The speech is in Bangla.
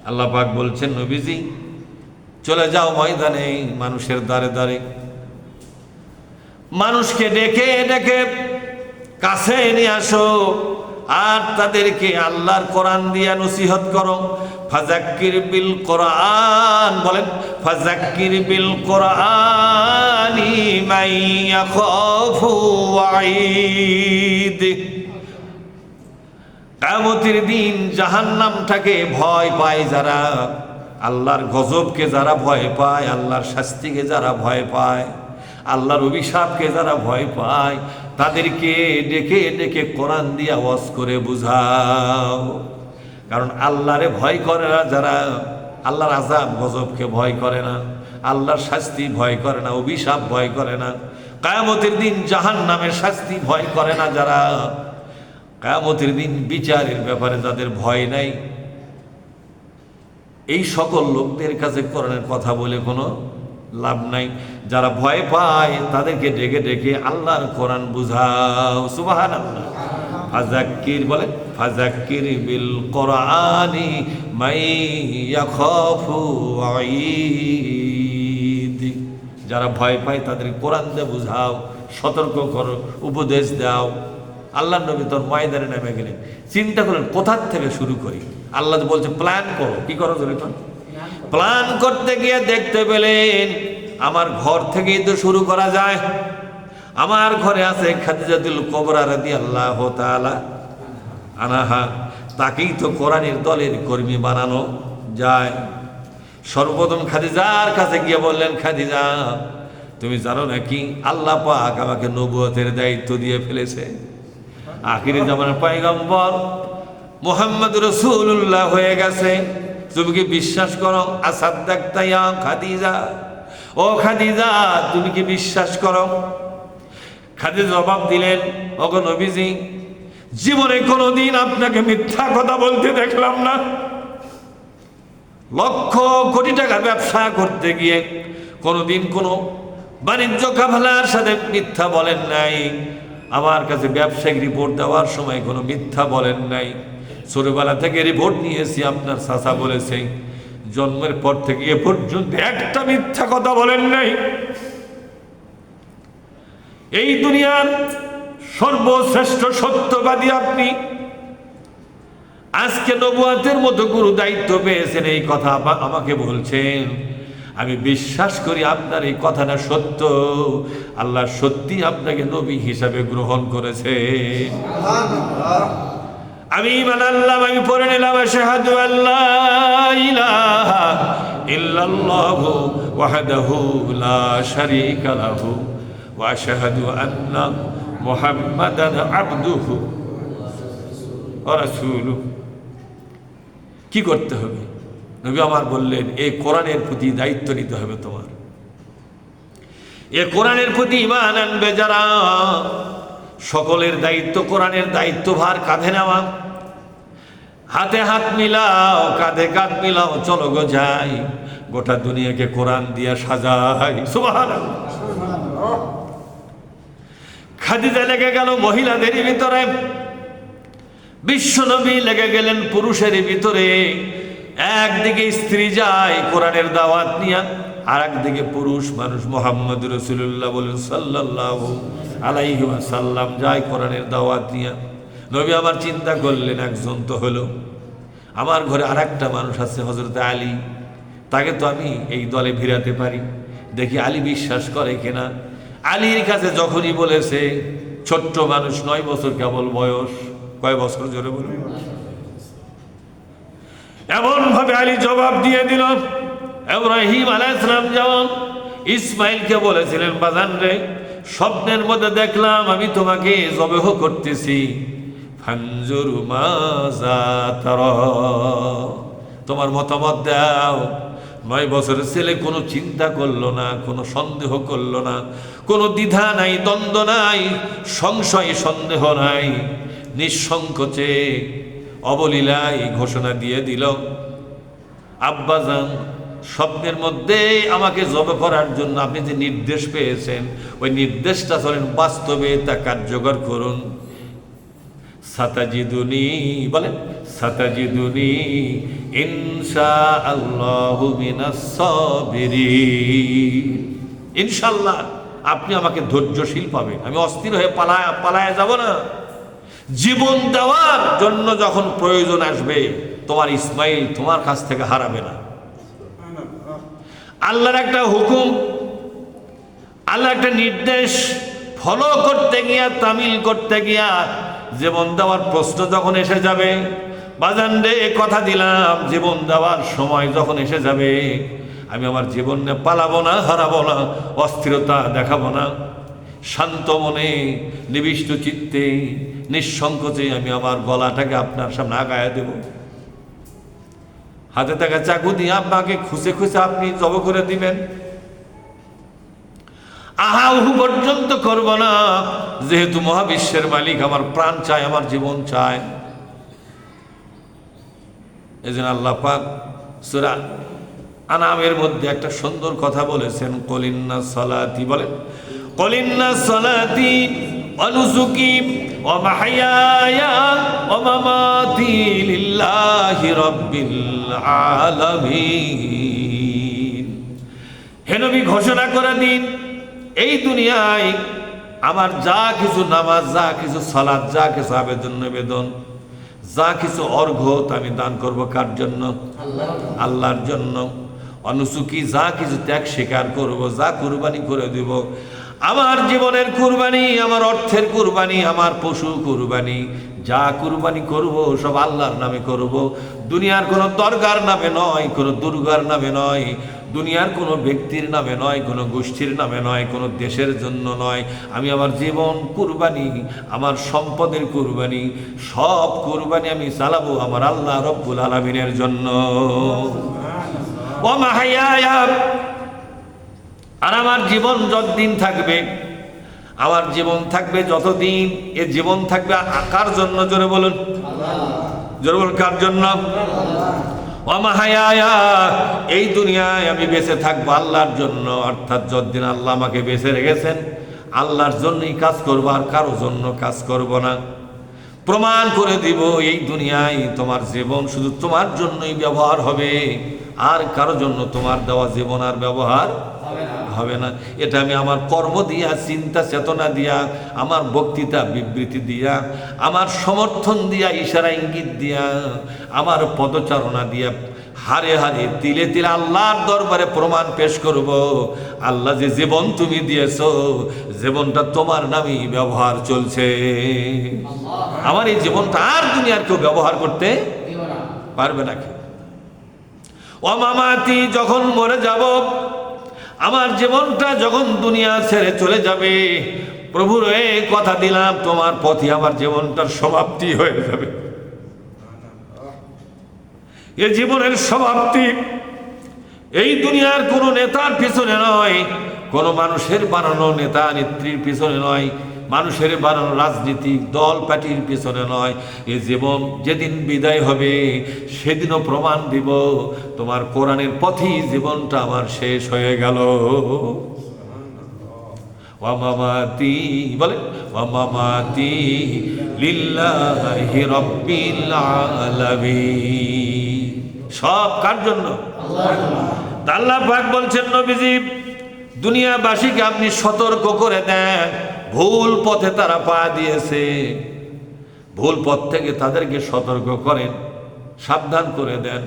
আল্লাহ পাক বলছেন, নবীজি চলে যাও ময়দানে, মানুষের দ্বারে দ্বারে মানুষকে ডেকে ডেকে কাছে নিয়ে আসো, আর তাদেরকে আল্লাহর কোরআন দিয়া নসিহত করো। ফাযাক্কির বিল কোরআন, বলেন ফাযাক্কির বিল কোরআনি মান ইয়াখাফু ওয়াঈদ। কিয়ামতের দিন জাহান্নামটাকে ভয় পায় যারা, আল্লাহর গজবকে যারা ভয় পায়, আল্লাহর শাস্তিকে যারা ভয় পায়, আল্লাহর অভিশাপকে যারা ভয় পায়, তাদেরকে ডেকে ডেকে কোরআন দিয়া ওয়াজ করে বুঝাও। কারণ আল্লাহরে ভয় করে না যারা, আল্লাহর আযাব গজবকে ভয় করে না, আল্লাহর শাস্তি ভয় করে না, অভিশাপ ভয় করে না, কিয়ামতের দিন জাহান্নামের শাস্তি ভয় করে না যারা, কিয়ামতের দিন বিচারের ব্যাপারে যাদের ভয় নাই, এই সকল লোকদের কাছে কোরআনের কথা বলে কোনো লাভ নাই। যারা ভয় পায় তাদেরকে ডেকে ডেকে আল্লাহর কোরআন বুঝাও। সুবহানাল্লাহ। ফাযাক্কির, বলে ফাযাক্কির বিল কোরআনি মান ইয়াখাফু ওয়াঈদ। যারা ভয় পায় তাদের কোরআন দিয়ে বুঝাও, সতর্ক করো, উপদেশ দাও। আল্লাহ নবী তোর ময়দানে নেমে গেলেন, চিন্তা করলেন কোথার থেকে শুরু করি। আল্লাহ বলছে প্ল্যান করো। কি করো? প্ল্যান করতে গিয়ে দেখতে পেলেন আমার ঘর থেকেই তো শুরু করা যায়। আমার ঘরে আছে খাদিজাতুল কুবরা রাদিয়াল্লাহু তাআলা আনহা, তাকেই তো কোরআনের দলের কর্মী বানানো যায়। সর্বপ্রথম খাদিজার কাছে গিয়ে বললেন, খাদিজা তুমি জানো নাকি আল্লাহ পাক আমাকে নবুয়তের দায়িত্ব দিয়ে ফেলেছে, আখিরি জামানার পয়গম্বর মুহাম্মদ রাসূলুল্লাহ হয়ে গেছে। তুমি কি বিশ্বাস করো? আসাদ্দাকতা ইয়া খাদিজা, ও খাদিজা তুমি কি বিশ্বাস করো? খাদিজা জবাব দিলেন, ওগো নবীজি জীবনে কোনোদিন আপনাকে মিথ্যা কথা বলতে দেখলাম না। লক্ষ কোটি টাকার ব্যবসা করতে গিয়ে কোনোদিন কোনো বাণিজ্য কাফেলার সাথে মিথ্যা বলেন নাই। আমার কাছে ব্যবসায়িক রিপোর্ট দেওয়ার সময় কোনো মিথ্যা বলেন নাই। ছোটবেলা থেকে রিপোর্ট নিয়েছি, আপনার চাচা বলেছে, জন্মের পর থেকে এ পর্যন্ত একটা মিথ্যা কথা বলেন নাই। এই দুনিয়ার সর্বশ্রেষ্ঠ সত্যবাদী আপনি। আজকে নবুয়তের মতো গুরু দায়িত্ব পেয়েছেন, এই কথা আমাকে বলছেন। আমি বিশ্বাস করি আপনার এই কথাটা সত্য। আল্লাহ সত্যি আপনাকে নবী হিসাবে গ্রহণ করেছে। আমি ঈমান আনলাম, আমি পড়ে নিলাম আশহাদু আল্লা ইলাহা ইল্লাল্লাহু ওয়াহদাহু লা শারীকা লাহু ওয়া আশহাদু আন্না মুহাম্মাদান আবদুহু ওয়া রাসূলুহু। কি করতে হবে? নবী আমার বললেন, এই কোরআনের প্রতি দায়িত্ব নিতে হবে তোমার। এই কোরআনের প্রতি ঈমান আনবে যারা, সকলের দায়িত্ব, কোরআনের দায়িত্বভার কাঁধে নেওয়া। হাতে হাত মিলাও, কাঁধে কাঁধ মিলাও, চলো গো যাই, গোটা দুনিয়াকে কোরআন দিয়া সাজাই। সুবহানাল্লাহ। খাদিজা লেগে গেল মহিলাদের ভিতরে, বিশ্বনবী লেগে গেলেন পুরুষের ভিতরে। একদিকে স্ত্রী যায় কোরআনের দাওয়াত নিয়ে, আর একদিকে পুরুষ মানুষ মুহাম্মদ রাসূলুল্লাহ বলেন সাল্লাল্লাহু আলাইহি ওয়াসাল্লাম যায় কোরআনের দাওয়াত নিয়ে। নবী আবার চিন্তা করলেন, একজন তো হলো, আমার ঘরে আর একটা মানুষ আছে হযরত আলী, তাকে তো আমি এই দলে ভিড়াতে পারি, দেখি আলী বিশ্বাস করে কিনা। আলীর কাছে যখনই বলেছে, ছোট্ট মানুষ, 9 বছর কেবল বয়স। কয় বছর? জোরে বলুন। এমন ভাবে আলী জবাব দিয়ে দিল, ইব্রাহিম আলাইহিস সালাম যেমন ইসমাইলকে বলেছিলেন, বাজান রে স্বপ্নের মধ্যে দেখলাম আমি তোমাকে জবেহ করতেছি, ফানজুর মাযা তারা, তোমার মতামত দাও। 9 বছরের ছেলে কোনো চিন্তা করলো না, কোনো সন্দেহ করলো না, কোনো দ্বিধা নাই, দ্বন্দ্ব নাই, সংশয় সন্দেহ নাই, নিঃসংকোচে অবলীলায় ঘোষণা দিয়ে দিল, আব্বাজান স্বপ্নের মধ্যে আমাকে জবে করার জন্য আপনি যে নির্দেশ পেয়েছেন, ওই নির্দেশটা চলেন বাস্তবে তা কার্যকর করুন। সাতাজিদুনি, বলেন সাতাজিদুনি ইনশাআল্লাহু মিনাস সাবিরিন। ইনশাআল্লাহ আপনি আমাকে ধৈর্যশীল পাবেন, আমি অস্থির হয়ে পালায় যাব না। জীবন দেওয়ার জন্য যখন প্রয়োজন আসবে, তোমার ইসমাইল তোমার কাছ থেকে হারাবে না। আল্লাহর একটা হুকুম, আল্লাহর একটা নির্দেশ ফলো করতে গিয়া, তামিল করতে গিয়া জীবন দেওয়ার প্রশ্ন যখন এসে যাবে, বাজান রে কথা দিলাম, জীবন দেওয়ার সময় যখন এসে যাবে, আমি আমার জীবন নিয়ে পালাবো না, হারাবো না, অস্থিরতা দেখাবো না। শান্ত মনে, নিবিষ্ট চিত্তে, নিঃসংকোচে আমি আমার গলাটাকে আপনার সামনে আগায় দেব। হাতে থাকা চাকু দিয়ে আপনাকে খুঁজে খুঁজে আপনি জব করে দিবেন। আহাউহু পর্যন্ত করব না, যেহেতু মহাবিশ্বের মালিক, আমার প্রাণ চায়, আমার জীবন চায়। এই জন্য আল্লাহ পাক সূরা আনামের মধ্যে একটা সুন্দর কথা বলেছেন, কলিন্না সালাতি, বলেন কলিন্না সালাতি ওয়া নুসুকি ওয়া মাহইয়ায়া ওয়া মামাতি লিল্লাহি রাব্বিল আলামিন। হে নবী ঘোষণা করে দিন, এই দুনিয়ায় আমার যা কিছু নামাজ, যা কিছু সালাত, যা কিছু আবেদন নিবেদন, যা কিছু অর্ঘ্য আমি দান করব কার জন্য? আল্লাহর জন্য। অনুসুকি, যা কিছু ত্যাগ স্বীকার করব, যা কুরবানি করে দিব, আমার জীবনের কুরবানি, আমার অর্থের কুরবানি, আমার পশু কুরবানি, যা কুরবানি করব সব আল্লাহর নামে করব। দুনিয়ার কোনো দরগার নামে নয়, কোনো দুর্গার নামে নয়, দুনিয়ার কোনো ব্যক্তির নামে নয়, কোনো গোষ্ঠীর নামে নয়, কোনো দেশের জন্য নয়। আমি আমার জীবন কুরবানি, আমার সম্পদের কুরবানি, সব কুরবানি আমি চালাবো আমার আল্লাহ রব্বুল আলামিনের জন্য। ওয়া মাহইয়ায়া, আর আমার জীবন যতদিন থাকবে, আমার জীবন থাকবে যতদিন, এ জীবন থাকবে কার জন্য? জোরে বলুন, জোরে বলুন, কার জন্য? ওয়া মাহইয়ায়া, এই দুনিয়ায় আমি বেঁচে থাকবো আল্লাহর জন্য, অর্থাৎ যতদিন আল্লাহ আমাকে বেঁচে রেখেছেন আল্লাহর জন্যই কাজ করবো, আর কারো জন্য কাজ করব না। প্রমাণ করে দিব, এই দুনিয়ায় তোমার জীবন শুধু তোমার জন্যই ব্যবহার হবে, আর কারো জন্য তোমার দেওয়া জীবন আর ব্যবহার হবে না। এটা আমি আমার কর্ম দিয়া, চিন্তা চেতনা দিয়া, আমার বক্তৃতা বিবৃতি দিয়া, আমার সমর্থন দিয়া, ইশারা ইঙ্গিত দিয়া, আমার পদচারণা দিয়া, হারে হারে তিলে তিলে আল্লাহর দরবারে প্রমাণ পেশ করব, আল্লাহ যে জীবন তুমি দিয়েছো, জীবনটা তোমার নামই ব্যবহার চলছে। আমার এই জীবনটা আর দুনিয়ার কেউ ব্যবহার করতে পারবে না। ও মামাতি, যখন মরে যাব, আমার জীবনটা যখন দুনিয়া ছেড়ে চলে যাবে, প্রভুর এই কথা দিলাম, তোমার পথে আমার জীবনটার সমাপ্তি হয়ে যাবে। এ জীবনের সমাপ্তি এই দুনিয়ার কোনো নেতার পিছনে নয়, কোনো মানুষের বানানো নেতা নেত্রীর পিছনে নয়, মানুষের বানানো রাজনীতিক দল পার্টির পিছনে নয়। এ জীবন যেদিন বিদায় হবে সেদিনও প্রমাণ দিব, তোমার কোরআনের পথেই জীবনটা আমার শেষ হয়ে গেল। ওয়া মামাতি, বলে ওয়া মামাতি লিল্লাহি রাব্বিল আলামিন। সব কার জন্য? আল্লাহ পাক বলছেন, নবীজি দুনিয়াবাসীকে আপনি সতর্ক করে দেন, ভুল পথে তারা পা দিয়েছে, ভুল পথ থেকে তাদেরকে সতর্ক করেন, সাবধান করে দেন।